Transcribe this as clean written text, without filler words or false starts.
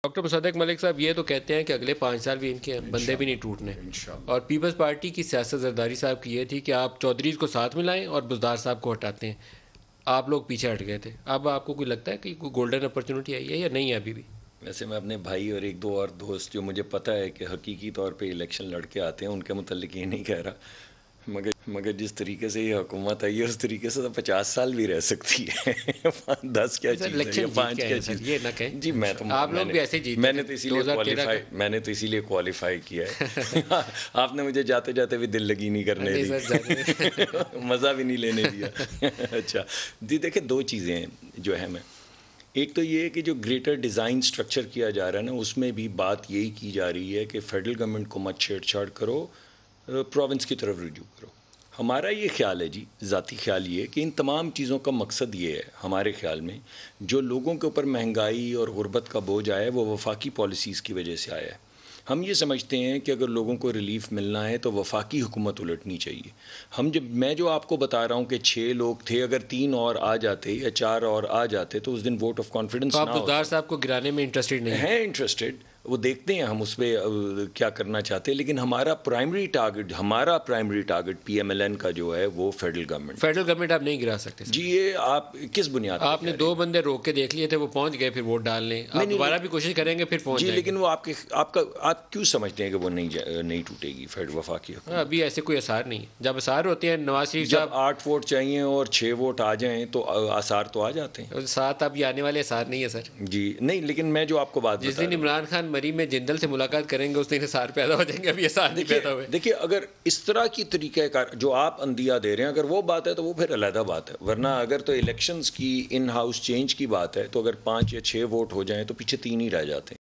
Doctor مصدق ملک صاحب یہ تو کہتے ہیں کہ اگلے 5 سال بھی ان کے بندے بھی نہیں ٹوٹنے، اور پیپلز پارٹی کی سیاست زرداری صاحب کی یہ تھی کہ آپ چودھریز کو ساتھ ملائیں اور بزدار صاحب کو ہٹاتے ہیں، آپ لوگ پیچھے ہٹ گئے تھے. اب آپ کو کوئی لگتا ہے کہ کوئی گولڈن اپرچونٹی آئی ہے یا نہیں ہے ابھی بھی؟ ویسے میں اپنے بھائی اور ایک دو اور دوست جو مجھے پتہ ہے کہ حقیقی طور پہ الیکشن لڑ کے آتے ہیں ان کے متعلق یہ نہیں کہہ رہا، مگر جس طریقے سے یہ حکومت آئی ہے اس طریقے سے تو 50 سال بھی رہ سکتی ہے. 10 کیا چیز ہے یا 5 کیا چیز؟ یہ نہ کہیں جی میں تو آپ لوگ بھی ایسے جیتے، میں نے تو اسی لیے کوالیفائی کیا ہے. آپ نے مجھے جاتے جاتے بھی دل لگی نہیں کرنے دی، مزہ بھی نہیں لینے دیا. اچھا جی دیکھیں، دو چیزیں ہیں جو اہم ہیں. ایک تو یہ ہے کہ جو گریٹر ڈیزائن سٹرکچر کیا جا رہا ہے نا، اس میں بھی بات یہی کی جا رہی ہے کہ فیڈرل گورنمنٹ کو مت چھیڑ چھاڑ کرو، پروونس کی طرف رجوع کرو. ہمارا یہ خیال ہے جی، ذاتی خیال یہ ہے کہ ان تمام چیزوں کا مقصد یہ ہے ہمارے خیال میں، جو لوگوں کے اوپر مہنگائی اور غربت کا بوجھ آیا ہے وہ وفاقی پالیسیز کی وجہ سے آیا ہے. ہم یہ سمجھتے ہیں کہ اگر لوگوں کو ریلیف ملنا ہے تو وفاقی حکومت الٹنی چاہیے. میں جو آپ کو بتا رہا ہوں کہ 6 لوگ تھے، اگر 3 اور آ جاتے یا 4 اور آ جاتے تو اس دن ووٹ آف کانفیڈنس نہ ہوتا. آپ بزدار صاحب کو گرانے میں انٹرسٹڈ نہیں ہیں؟ انٹرسٹڈ، وہ دیکھتے ہیں ہم اس پہ کیا کرنا چاہتے ہیں، لیکن ہمارا primary target P M L N کا جو ہے وہ فیڈرل گورنمنٹ آپ نہیں گرا سکتے جی. یہ آپ کس بنیاد آپ نے 2 بندے روک کے دیکھ لیے تھے، وہ پہنچ گئے، پھر ووٹ ڈال لیں، آپ دوبارہ بھی کوشش کریں گے پھر پہنچ جی. جائیں گے. لیکن وہ آپ کیوں سمجھتے ہیں کہ وہ نہیں ٹوٹے گی وفاقی حکومت؟ ابھی ایسے کوئی آثار نہیں. جب آثار ہوتے ہیں نواز شریف جب 8 ووٹ چاہیے اور 6 ووٹ آ جائیں تو آثار تو آ جاتے ہیں. 7 اب یہ آنے والے آثار نہیں ہے سر. جی نہیں، لیکن میں جو آپ کو بات جس دن عمران خان مری میں جندل سے ملاقات کریں گے اس دن آثار پیدا ہو جائیں گے. ابھی آثار نہیں پیدا ہوئے. دیکھیے، اگر اس طرح کی طریقہ کار جو آپ اندیا دے رہے ہیں، اگر وہ بات ہے تو وہ پھر علیحدہ بات ہے. ورنہ اگر تو الیکشنز کی ان ہاؤس چینج کی بات ہے تو اگر 5 یا 6 ووٹ ہو جائیں تو پیچھے 3 ہی رہ جاتے ہیں.